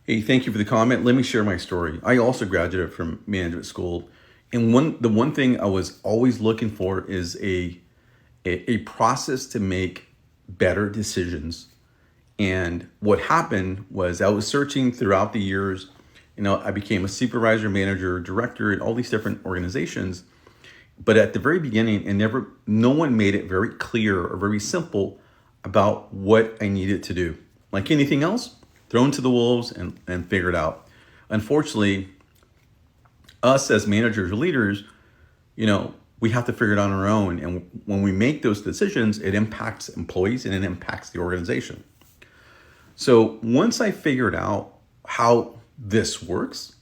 Hey, thank you for the comment. Let me share my story. I also graduated from management school, and the one thing I was always looking for is a process to make better decisions. And what happened was I was searching throughout the years. I became a supervisor, manager, director in all these different organizations. But at the very beginning, no one made it very clear or very simple about what I needed to do. Like anything else, thrown to the wolves and figure it out. Unfortunately, us as managers or leaders, we have to figure it out on our own. And when we make those decisions, it impacts employees and it impacts the organization. So once I figured out how this works,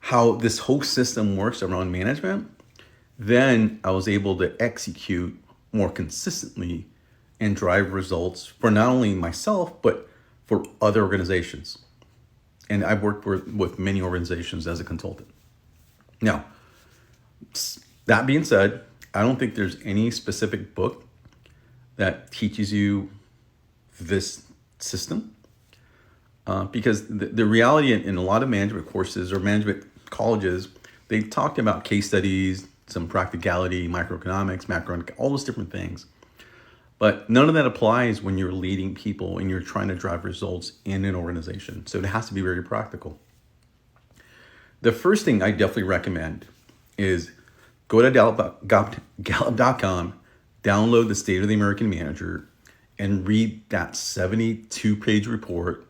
how this whole system works around management, then I was able to execute more consistently and drive results for not only myself, but for other organizations. And I've worked with many organizations as a consultant. Now, that being said, I don't think there's any specific book that teaches you this system. Because the reality in a lot of management courses or management colleges, they talked about case studies, some practicality, microeconomics, macro, all those different things. But none of that applies when you're leading people and you're trying to drive results in an organization. So it has to be very practical. The first thing I definitely recommend is go to Gallup.com, download the State of the American Manager, and read that 72-page report.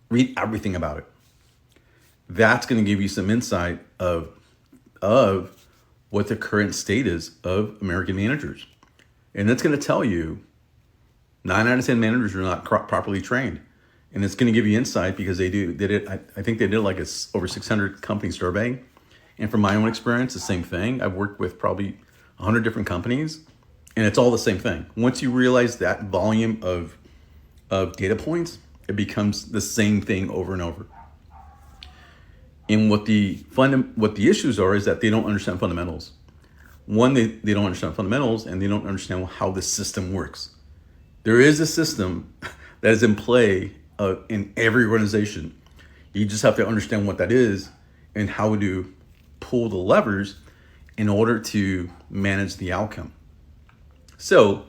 Read everything about it. That's going to give you some insight of what the current state is of American managers. And that's going to tell you 9 out of 10 managers are not properly trained. And it's going to give you insight because I think they did like over 600 company survey. And from my own experience, the same thing. I've worked with probably 100 different companies, and it's all the same thing. Once you realize that volume of data points, it becomes the same thing over and over. And what the issues are is that they don't understand fundamentals. One, they don't understand fundamentals, and they don't understand how the system works. There is a system that is in play in every organization. You just have to understand what that is and how to pull the levers in order to manage the outcome. So,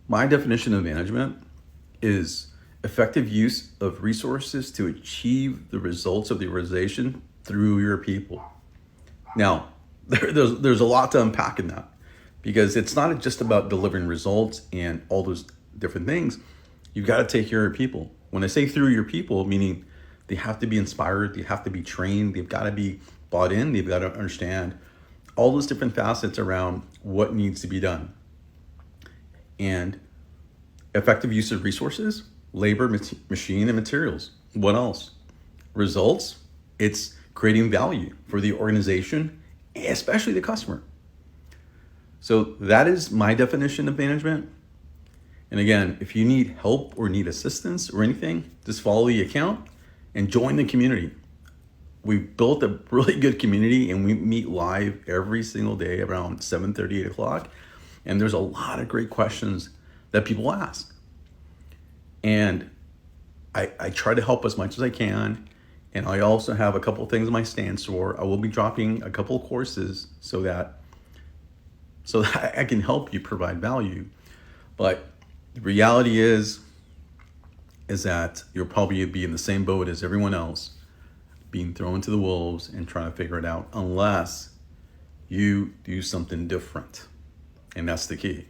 my definition of management is effective use of resources to achieve the results of the organization through your people. Now, there's a lot to unpack in that, because it's not just about delivering results and all those different things. You've got to take care of people. When I say through your people, meaning they have to be inspired, they have to be trained, they've got to be bought in, they've got to understand all those different facets around what needs to be done. And effective use of resources, labor, machine, and materials. What else? Results, it's creating value for the organization, especially the customer. So that is my definition of management. And again, if you need help or need assistance or anything, just follow the account and join the community. We've built a really good community, and we meet live every single day around 7:30, 8 o'clock. And there's a lot of great questions that people ask. And I try to help as much as I can. And I also have a couple of things in my stance for. I will be dropping a couple of courses so that I can help you provide value. But the reality is that you'll probably be in the same boat as everyone else, being thrown to the wolves and trying to figure it out, unless you do something different. And that's the key.